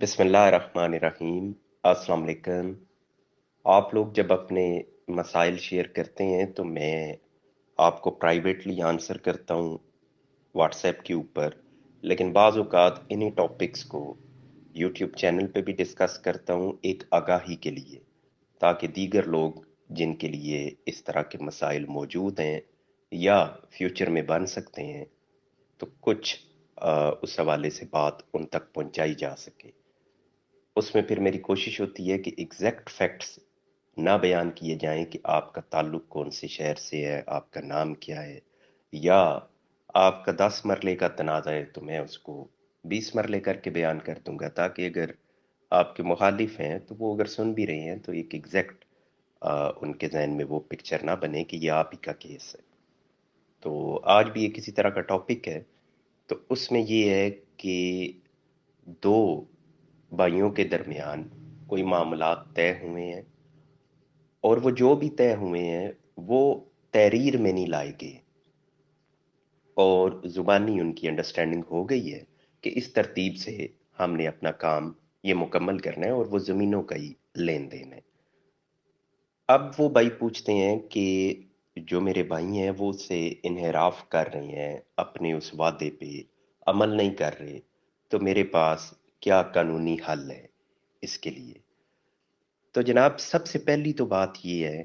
बिस्मिल्लाहिर्रहमानिर्रहीम। अस्सलाम वालेकुम। आप लोग जब अपने मसाइल शेयर करते हैं तो मैं आपको प्राइवेटली आंसर करता हूँ व्हाट्सएप के ऊपर, लेकिन बाज़ औक़ात इन्हीं टॉपिक्स को यूट्यूब चैनल पे भी डिस्कस करता हूँ एक आगाही के लिए, ताकि दीगर लोग जिनके लिए इस तरह के मसाइल मौजूद हैं या फ्यूचर में बन सकते हैं, तो कुछ उस हवाले से बात उन तक पहुंचाई जा सके। उसमें फिर मेरी कोशिश होती है कि एग्जैक्ट फैक्ट्स ना बयान किए जाएं कि आपका ताल्लुक कौन से शहर से है, आपका नाम क्या है, या आपका 10 मरले का तनाज़ा है तो मैं उसको 20 मरले करके बयान कर दूंगा, ताकि अगर आपके मुखालिफ हैं तो वो अगर सुन भी रहे हैं तो एक एग्जैक्ट उनके जहन में वो पिक्चर ना बने कि ये आप ही का केस है। तो आज भी ये किसी तरह का टॉपिक है। तो उसमें ये है कि दो भाइयों के दरमियान कोई मामलात तय हुए हैं, और वो जो भी तय हुए हैं वो तहरीर में नहीं लाए गए, और जुबानी उनकी अंडरस्टैंडिंग हो गई है कि इस तरतीब से हमने अपना काम ये मुकम्मल करना है और वो ज़मीनों का ही लेन देन है। अब वो भाई पूछते हैं कि जो मेरे भाई हैं वो उससे इन्हिराफ कर रहे हैं, अपने उस वादे पे अमल नहीं कर रहे, तो मेरे पास क्या कानूनी हल है इसके लिए। तो जनाब, सबसे पहली तो बात ये है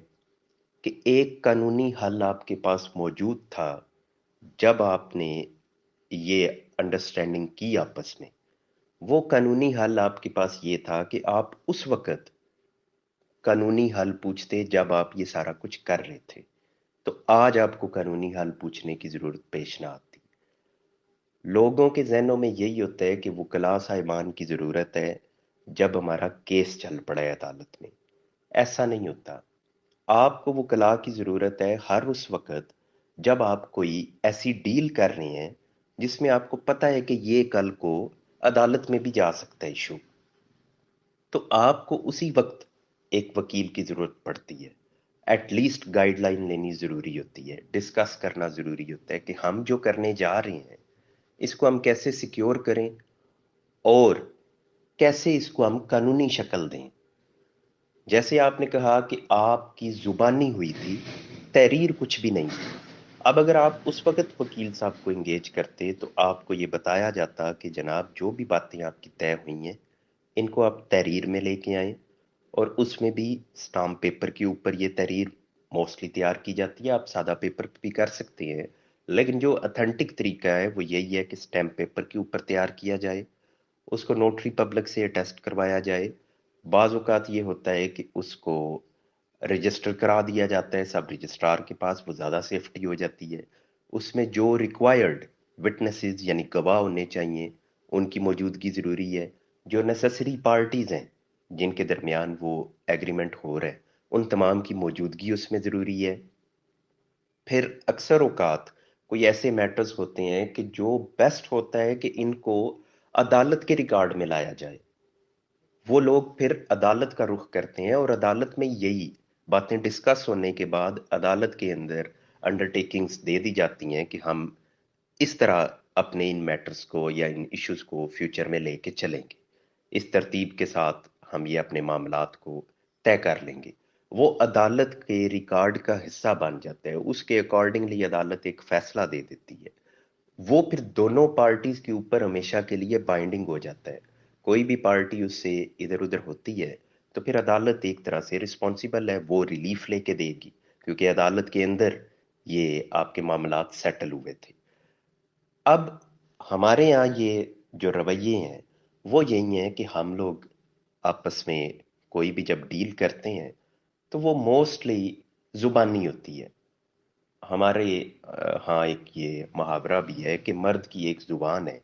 कि एक कानूनी हल आपके पास मौजूद था जब आपने ये अंडरस्टैंडिंग की आपस में। वो कानूनी हल आपके पास ये था कि आप उस वक्त कानूनी हल पूछते जब आप ये सारा कुछ कर रहे थे, तो आज आपको कानूनी हल पूछने की जरूरत पेश ना आती। लोगों के जहनों में यही होता है कि वकला साहिबान की जरूरत है जब हमारा केस चल पड़ा है अदालत में। ऐसा नहीं होता। आपको वकला की ज़रूरत है हर उस वक़्त जब आप कोई ऐसी डील कर रहे हैं जिसमें आपको पता है कि ये कल को अदालत में भी जा सकता है इशू। तो आपको उसी वक्त एक वकील की ज़रूरत पड़ती है। एटलीस्ट गाइडलाइन लेनी ज़रूरी होती है, डिस्कस करना ज़रूरी होता है कि हम जो करने जा रहे हैं इसको हम कैसे सिक्योर करें, और कैसे इसको हम कानूनी शक्ल दें। जैसे आपने कहा कि आपकी जुबानी हुई थी, तहरीर कुछ भी नहीं थी। अब अगर आप उस वक्त वकील साहब को इंगेज करते तो आपको ये बताया जाता कि जनाब जो भी बातें आपकी तय हुई हैं इनको आप तहरीर में लेके आएं, और उसमें भी स्टाम्प पेपर के ऊपर ये तहरीर मोस्टली तैयार की जाती है। आप सादा पेपर पे भी कर सकते हैं, लेकिन जो अथेंटिक तरीका है वो यही है कि स्टैम्प पेपर के ऊपर तैयार किया जाए, उसको नोटरी पब्लिक से अटेस्ट करवाया जाए। बाज़ औक़ात ये होता है कि उसको रजिस्टर करा दिया जाता है सब रजिस्ट्रार के पास, वो ज़्यादा सेफ्टी हो जाती है। उसमें जो रिक्वायर्ड विटनेसेस यानी गवाह होने चाहिए उनकी मौजूदगी ज़रूरी है। जो नेसेसरी पार्टीज़ हैं जिनके दरमियान वो एग्रीमेंट हो रहा है उन तमाम की मौजूदगी उसमें ज़रूरी है। फिर अक्सर औकात कोई ऐसे मैटर्स होते हैं कि जो बेस्ट होता है कि इनको अदालत के रिकॉर्ड में लाया जाए। वो लोग फिर अदालत का रुख करते हैं, और अदालत में यही बातें डिस्कस होने के बाद अदालत के अंदर अंडरटेकिंग्स दे दी जाती हैं कि हम इस तरह अपने इन मैटर्स को या इन इश्यूज को फ्यूचर में लेके चलेंगे, इस तरतीब के साथ हम ये अपने मामलात को तय कर लेंगे। वो अदालत के रिकॉर्ड का हिस्सा बन जाता है, उसके अकॉर्डिंगली अदालत एक फैसला दे देती है। वो फिर दोनों पार्टीज के ऊपर हमेशा के लिए बाइंडिंग हो जाता है। कोई भी पार्टी उससे इधर उधर होती है तो फिर अदालत एक तरह से रिस्पॉन्सिबल है, वो रिलीफ लेके देगी, क्योंकि अदालत के अंदर ये आपके मामलात सेटल हुए थे। अब हमारे यहाँ ये जो रवैये हैं वो यही हैं कि हम लोग आपस में कोई भी जब डील करते हैं तो वो मोस्टली जुबानी होती है। हमारे हाँ, एक ये मुहावरा भी है कि मर्द की एक जुबान है।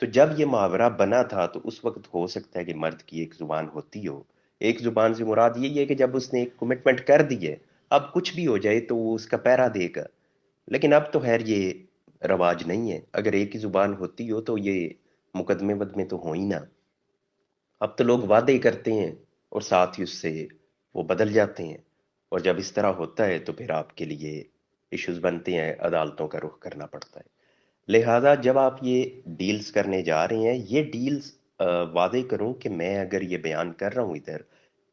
तो जब ये मुहावरा बना था तो उस वक्त हो सकता है कि मर्द की एक जुबान होती हो। एक जुबान से मुराद यही है कि जब उसने एक कमिटमेंट कर दी है, अब कुछ भी हो जाए तो वो उसका पहरा देगा। लेकिन अब तो खैर ये रवाज नहीं है। अगर एक ही जुबान होती हो तो ये मुकदमे वदमे तो हो ही ना। अब तो लोग वादे करते हैं और साथ ही उससे वो बदल जाते हैं, और जब इस तरह होता है तो फिर आपके लिए इश्यूज बनते हैं, अदालतों का रुख करना पड़ता है। लिहाजा जब आप ये डील्स करने जा रहे हैं, ये डील्स वादे करूं कि मैं अगर ये बयान कर रहा हूं इधर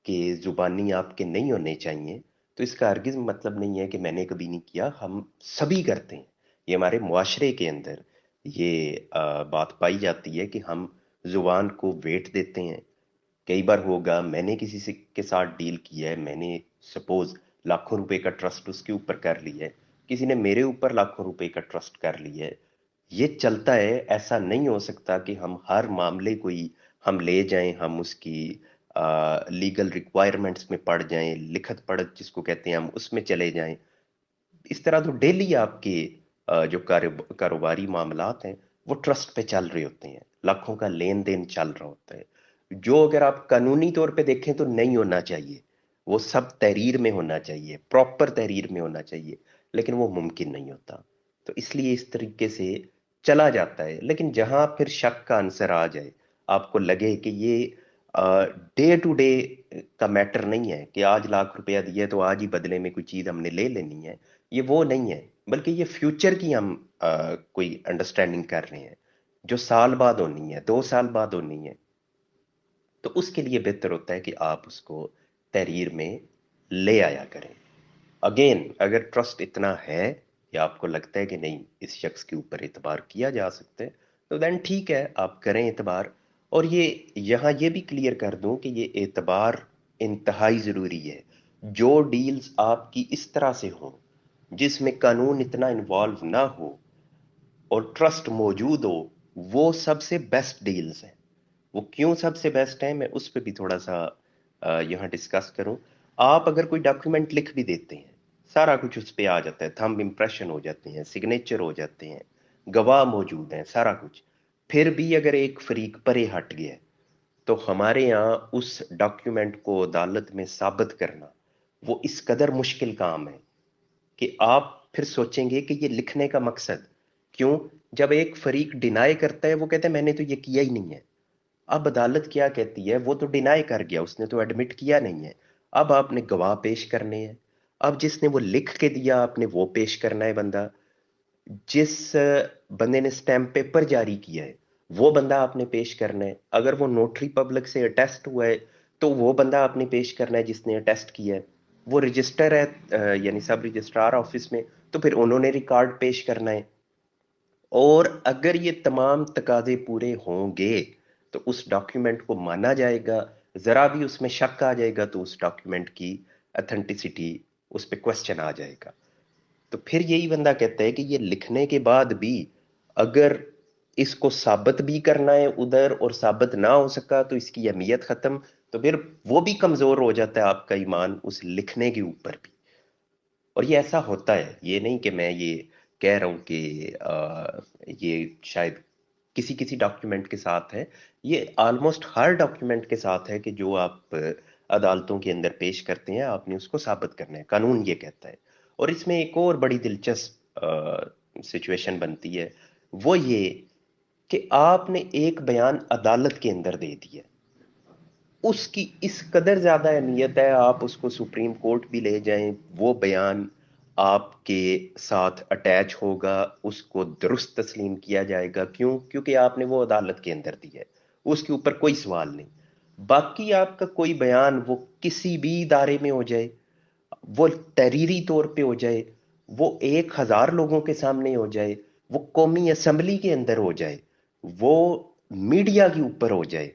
कि जुबानी आपके नहीं होने चाहिए, तो इसका हरगिज मतलब नहीं है कि मैंने कभी नहीं किया, हम सभी करते हैं। ये हमारे मुआशरे के अंदर ये बात पाई जाती है कि हम जुबान को वेट देते हैं। कई बार होगा मैंने किसी से के साथ डील किया है, मैंने सपोज लाखों रुपए का ट्रस्ट उसके ऊपर कर लिया है, किसी ने मेरे ऊपर लाखों रुपए का ट्रस्ट कर लिया है। ये चलता है, ऐसा नहीं हो सकता कि हम हर मामले को ही हम ले जाएं, हम उसकी लीगल रिक्वायरमेंट्स में पड़ जाएं, लिखत पढ़त जिसको कहते हैं हम उसमें चले जाएं। इस तरह तो डेली आपके जो कारोबारी मामलात हैं वो ट्रस्ट पे चल रहे होते हैं, लाखों का लेन देन चल रहा होता है, जो अगर आप कानूनी तौर पे देखें तो नहीं होना चाहिए। वो सब तहरीर में होना चाहिए, प्रॉपर तहरीर में होना चाहिए, लेकिन वो मुमकिन नहीं होता। तो इसलिए इस तरीके से चला जाता है। लेकिन जहां फिर शक का आंसर आ जाए, आपको लगे कि ये डे टू डे का मैटर नहीं है कि आज लाख रुपया दिया तो आज ही बदले में कोई चीज हमने ले लेनी है, ये वो नहीं है, बल्कि ये फ्यूचर की हम कोई अंडरस्टैंडिंग कर रहे हैं जो साल बाद होनी है, 2 साल बाद होनी है। तो उसके लिए बेहतर होता है कि आप उसको तहरीर में ले आया करें। अगेन, अगर ट्रस्ट इतना है या आपको लगता है कि नहीं इस शख्स के ऊपर एतबार किया जा सकता है, तो देन ठीक है, आप करें एतबार। और ये यहाँ ये भी क्लियर कर दूं कि ये एतबार इंतहाई ज़रूरी है। जो डील्स आपकी इस तरह से हों जिसमें कानून इतना इन्वॉल्व ना हो और ट्रस्ट मौजूद हो, वो सबसे बेस्ट डील्स हैं। वो क्यों सबसे बेस्ट है, मैं उस पर भी थोड़ा सा यहाँ डिस्कस करूं। आप अगर कोई डॉक्यूमेंट लिख भी देते हैं, सारा कुछ उस पे आ जाता है, थंब इम्प्रेशन हो जाते हैं, सिग्नेचर हो जाते हैं, गवाह मौजूद हैं, सारा कुछ, फिर भी अगर एक फरीक परे हट गया, तो हमारे यहाँ उस डॉक्यूमेंट को अदालत में साबित करना वो इस कदर मुश्किल काम है कि आप फिर सोचेंगे कि ये लिखने का मकसद क्यों। जब एक फरीक डिनाई करता है, वो कहता है मैंने तो ये किया ही नहीं है। अब अदालत क्या कहती है, वो तो डिनाई कर गया, उसने तो एडमिट किया नहीं है। अब आपने गवाह पेश करने हैं। अब जिसने वो लिख के दिया आपने वो पेश करना है बंदा। जिस बंदे ने स्टैम्प पेपर जारी किया है वो बंदा आपने पेश करना है। अगर वो नोटरी पब्लिक से अटेस्ट हुआ है तो वो बंदा आपने पेश करना है जिसने अटेस्ट किया है। वो रजिस्टर है यानी सब रजिस्ट्रार ऑफिस में, तो फिर उन्होंने रिकॉर्ड पेश करना है। और अगर ये तमाम तकाजे पूरे होंगे तो उस डॉक्यूमेंट को माना जाएगा। जरा भी उसमें शक आ जाएगा तो उस डॉक्यूमेंट की अथेंटिसिटी, उस पर क्वेश्चन आ जाएगा। तो फिर यही बंदा कहता है कि ये लिखने के बाद भी अगर इसको साबित भी करना है उधर और साबित ना हो सका तो इसकी अहमियत खत्म। तो फिर वो भी कमजोर हो जाता है आपका ईमान उस लिखने के ऊपर भी। और ये ऐसा होता है, ये नहीं कि मैं ये कह रहा हूं कि ये शायद किसी किसी डॉक्यूमेंट के साथ है। ये ऑलमोस्ट हर डॉक्यूमेंट के साथ है कि जो आप अदालतों के अंदर पेश करते हैं आपने उसको साबित करना है, कानून ये कहता है। और इसमें एक और बड़ी दिलचस्प सिचुएशन बनती है, वो ये कि आपने एक बयान अदालत के अंदर दे दिया, उसकी इस कदर ज्यादा अहमियत है, आप उसको सुप्रीम कोर्ट भी ले जाएं, वो बयान आपके साथ अटैच होगा, उसको दुरुस्त तस्लीम किया जाएगा। क्यों? क्योंकि आपने वो अदालत के अंदर दिया है, उसके ऊपर कोई सवाल नहीं। बाकी आपका कोई बयान वो किसी भी इदारे में हो जाए, वो तहरीरी तौर पे हो जाए, वो 1,000 लोगों के सामने हो जाए, वो कौमी असम्बली के अंदर हो जाए, वो मीडिया के ऊपर हो जाए,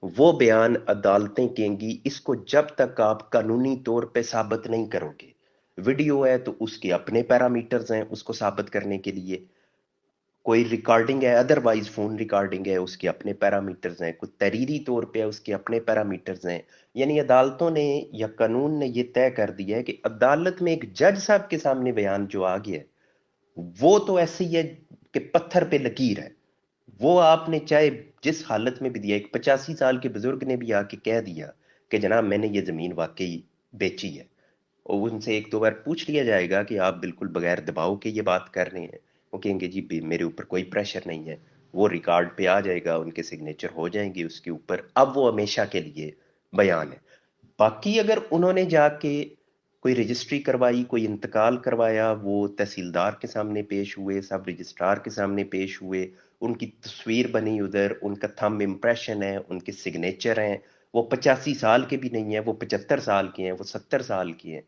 वो बयान अदालतें कहेंगी इसको जब तक आप कानूनी तौर पे साबित नहीं करोगे। वीडियो है तो उसके अपने पैरामीटर्स हैं उसको साबित करने के लिए, कोई रिकॉर्डिंग है, अदरवाइज फोन रिकॉर्डिंग है, उसके अपने पैरामीटर्स हैं, कोई तहरीरी तौर पे है उसके अपने पैरामीटर्स हैं। यानी अदालतों ने या कानून ने यह तय कर दिया है कि अदालत में एक जज साहब के सामने बयान जो आ गया है वो तो ऐसे ही है कि पत्थर पे लकीर है। वो आपने चाहे जिस हालत में भी दिया, एक 85 साल के बुजुर्ग ने भी आके कह दिया कि जनाब मैंने ये जमीन वाकई बेची है, और उनसे एक दो बार पूछ लिया जाएगा कि आप बिल्कुल बगैर दबाव के ये बात कर रहे हैं, वो कहेंगे जी मेरे ऊपर कोई प्रेशर नहीं है। वो रिकॉर्ड पे आ जाएगा, उनके सिग्नेचर हो जाएंगे उसके ऊपर, अब वो हमेशा के लिए बयान है। बाकी अगर उन्होंने जाके कोई रजिस्ट्री करवाई, कोई इंतकाल करवाया, वो तहसीलदार के सामने पेश हुए, सब रजिस्ट्रार के सामने पेश हुए, ان کی تصویر بنی ادھر، ان کا تھم امپریشن ہے، ان کے سگنیچر ہیں، وہ 85 سال کے بھی نہیں ہیں، وہ 75 سال کے ہیں، وہ 70 سال کے ہیں،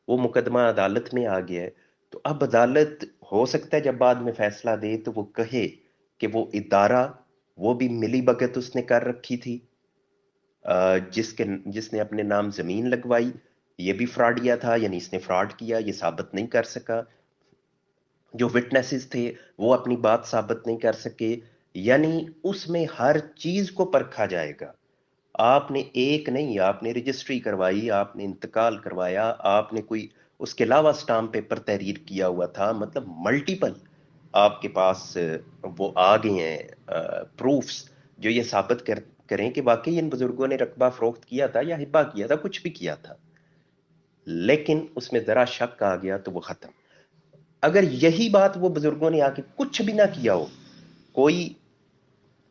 وہ مقدمہ عدالت میں آ گیا ہے۔ تو اب عدالت ہو سکتا ہے جب بعد میں فیصلہ دے تو وہ کہے کہ وہ ادارہ، وہ بھی ملی بھگت اس نے کر رکھی تھی، جس نے اپنے نام زمین لگوائی، یہ بھی فراڈیا تھا، یعنی اس نے فراڈ کیا، یہ ثابت نہیں کر سکا۔ جو وٹنسز تھے وہ اپنی بات ثابت نہیں کر سکے، یعنی اس میں ہر چیز کو پرکھا جائے گا۔ آپ نے ایک نہیں، آپ نے رجسٹری کروائی، آپ نے انتقال کروایا، آپ نے کوئی اس کے علاوہ سٹامپ پیپر تحریر کیا ہوا تھا، مطلب ملٹیپل آپ کے پاس وہ آ گئے ہیں پروفس جو یہ ثابت کریں کہ واقعی ان بزرگوں نے رقبہ فروخت کیا تھا یا ہبہ کیا تھا، کچھ بھی کیا تھا، لیکن اس میں ذرا شک آ گیا تو وہ ختم۔ اگر یہی بات وہ بزرگوں نے آ کے کچھ بھی نہ کیا ہو، کوئی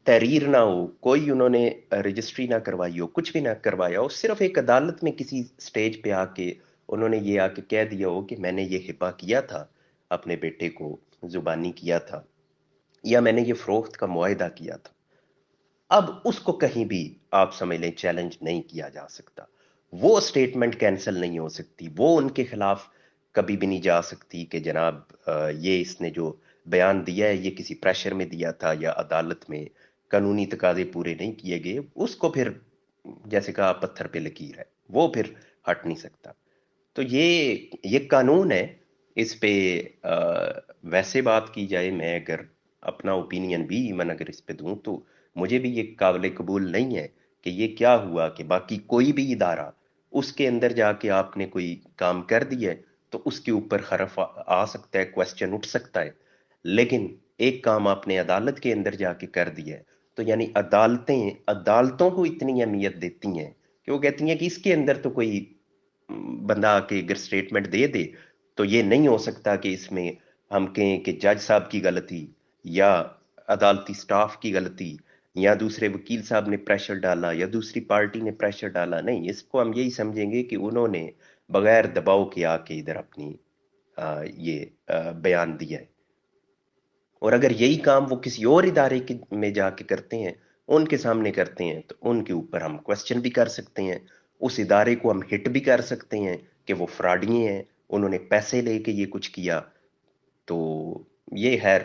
تحریر نہ ہو، کوئی انہوں نے رجسٹری نہ کروائی ہو، کچھ بھی نہ کروایا ہو، صرف ایک عدالت میں کسی سٹیج پہ آ کے انہوں نے یہ آ کے کہہ دیا ہو کہ میں نے یہ ہبہ کیا تھا اپنے بیٹے کو، زبانی کیا تھا، یا میں نے یہ فروخت کا معاہدہ کیا تھا، اب اس کو کہیں بھی آپ سمجھ لیں چیلنج نہیں کیا جا سکتا، وہ سٹیٹمنٹ کینسل نہیں ہو سکتی، وہ ان کے خلاف کبھی بھی نہیں جا سکتی کہ جناب یہ اس نے جو بیان دیا ہے یہ کسی پریشر میں دیا تھا یا عدالت میں قانونی تقاضے پورے نہیں کیے گئے، اس کو پھر جیسے کہا پتھر پہ لکیر ہے، وہ پھر ہٹ نہیں سکتا۔ تو یہ قانون ہے، اس پہ ویسے بات کی جائے، میں اگر اپنا اوپینین بھی ایون اگر اس پہ دوں تو مجھے بھی یہ قابل قبول نہیں ہے کہ یہ کیا ہوا کہ باقی کوئی بھی ادارہ اس کے اندر جا کے آپ نے کوئی کام کر دیا ہے تو اس کے اوپر حرف آ سکتا ہے، کوسچن اٹھ سکتا ہے، لیکن ایک کام آپ نے عدالت کے اندر جا کے کر دیا ہے تو یعنی عدالتوں کو اتنی اہمیت دیتی ہیں کہ وہ کہتی ہیں کہ اس کے اندر تو کوئی بندہ آ کے اگر اسٹیٹمنٹ دے دے تو یہ نہیں ہو سکتا کہ اس میں ہم کہیں کہ جج صاحب کی غلطی یا عدالتی سٹاف کی غلطی یا دوسرے وکیل صاحب نے پریشر ڈالا یا دوسری پارٹی نے پریشر ڈالا، نہیں، اس کو ہم یہی سمجھیں گے کہ انہوں نے بغیر دباؤ کے آ کے ادھر اپنی یہ بیان دیا ہے۔ اور اگر یہی کام وہ کسی اور ادارے میں جا کے کرتے ہیں، ان کے سامنے کرتے ہیں، تو ان کے اوپر ہم کوسچن بھی کر سکتے ہیں، اس ادارے کو ہم ہٹ بھی کر سکتے ہیں کہ وہ فراڈیے ہیں، انہوں نے پیسے لے کے یہ کچھ کیا۔ تو یہ خیر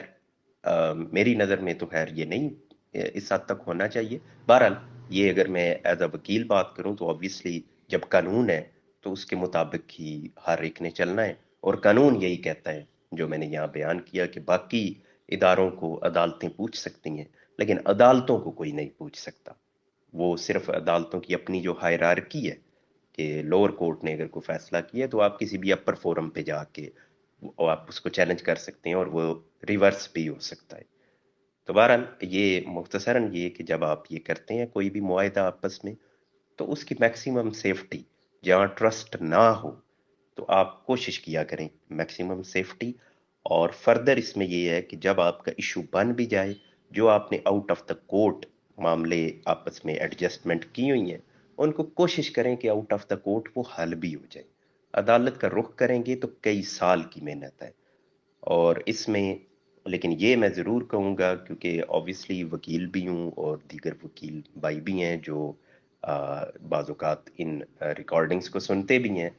میری نظر میں تو خیر یہ نہیں اس حد تک ہونا چاہیے۔ بہرحال یہ اگر میں ایز اے وکیل بات کروں تو obviously جب قانون ہے تو اس کے مطابق ہی ہر ایک نے چلنا ہے، اور قانون یہی کہتا ہے جو میں نے یہاں بیان کیا کہ باقی اداروں کو عدالتیں پوچھ سکتی ہیں لیکن عدالتوں کو کوئی نہیں پوچھ سکتا۔ وہ صرف عدالتوں کی اپنی جو ہائرارکی ہے کہ لوور کورٹ نے اگر کوئی فیصلہ کیا تو آپ کسی بھی اپر فورم پہ جا کے آپ اس کو چیلنج کر سکتے ہیں اور وہ ریورس بھی ہو سکتا ہے۔ تو بہرحال یہ مختصراً یہ کہ جب آپ یہ کرتے ہیں کوئی بھی معاہدہ آپس میں تو اس کی میکسیمم سیفٹی، جہاں ٹرسٹ نہ ہو تو آپ کوشش کیا کریں میکسیمم سیفٹی، اور فردر اس میں یہ ہے کہ جب آپ کا ایشو بن بھی جائے، جو آپ نے آؤٹ آف دا کورٹ معاملے آپس میں ایڈجسٹمنٹ کی ہوئی ہیں ان کو کوشش کریں کہ آؤٹ آف دا کورٹ وہ حل بھی ہو جائے۔ عدالت کا رخ کریں گے تو کئی سال کی محنت ہے، اور اس میں لیکن یہ میں ضرور کہوں گا کیونکہ obviously وکیل بھی ہوں اور دیگر وکیل بھائی بھی ہیں جو بعض اوقات ان ریکارڈنگز کو سنتے بھی ہیں،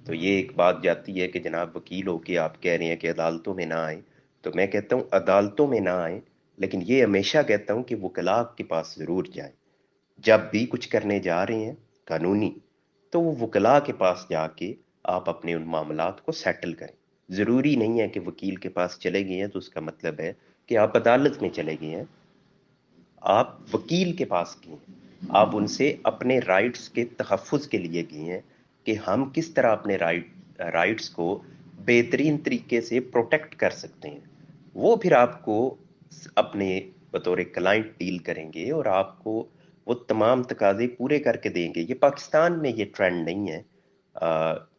تو یہ ایک بات جاتی ہے کہ جناب وکیل ہو کے آپ کہہ رہے ہیں کہ عدالتوں میں نہ آئیں، تو میں کہتا ہوں عدالتوں میں نہ آئیں، لیکن یہ ہمیشہ کہتا ہوں کہ وکلاء کے پاس ضرور جائیں، جب بھی کچھ کرنے جا رہے ہیں قانونی تو وہ وکلاء کے پاس جا کے آپ اپنے ان معاملات کو سیٹل کریں۔ ضروری نہیں ہے کہ وکیل کے پاس چلے گئے ہیں تو اس کا مطلب ہے کہ آپ عدالت میں چلے گئے ہیں، آپ وکیل کے پاس گئے ہیں، آپ ان سے اپنے رائٹس کے تحفظ کے لیے گئے ہیں کہ ہم کس طرح اپنے رائٹس کو بہترین طریقے سے پروٹیکٹ کر سکتے ہیں، وہ پھر آپ کو اپنے بطور کلائنٹ ڈیل کریں گے اور آپ کو وہ تمام تقاضے پورے کر کے دیں گے۔ یہ پاکستان میں یہ ٹرینڈ نہیں ہے،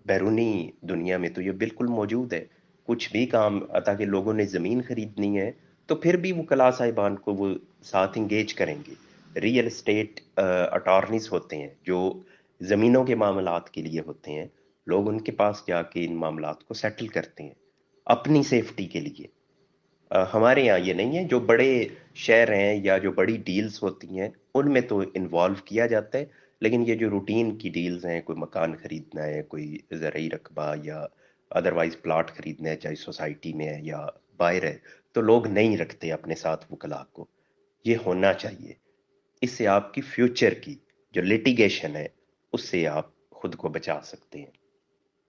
بیرونی دنیا میں تو یہ بالکل موجود ہے۔ کچھ بھی کام تاکہ لوگوں نے زمین خریدنی ہے تو پھر بھی وکلاء صاحبان کو وہ ساتھ انگیج کریں گے۔ ریئل اسٹیٹ اٹارنیز ہوتے ہیں جو زمینوں کے معاملات کے لیے ہوتے ہیں، لوگ ان کے پاس جا کے ان معاملات کو سیٹل کرتے ہیں اپنی سیفٹی کے لیے۔ ہمارے یہاں یہ نہیں ہے، جو بڑے شہر ہیں یا جو بڑی ڈیلز ہوتی ہیں ان میں تو انوالو کیا جاتا ہے، لیکن یہ جو روٹین کی ڈیلز ہیں، کوئی مکان خریدنا ہے، کوئی زرعی رقبہ یا ادروائز پلاٹ خریدنا ہے، چاہے سوسائٹی میں ہے یا باہر ہے، تو لوگ نہیں رکھتے اپنے ساتھ وکلا کو۔ یہ ہونا چاہیے، اس سے آپ کی فیوچر کی جو لیٹیگیشن ہے اس سے آپ خود کو بچا سکتے ہیں۔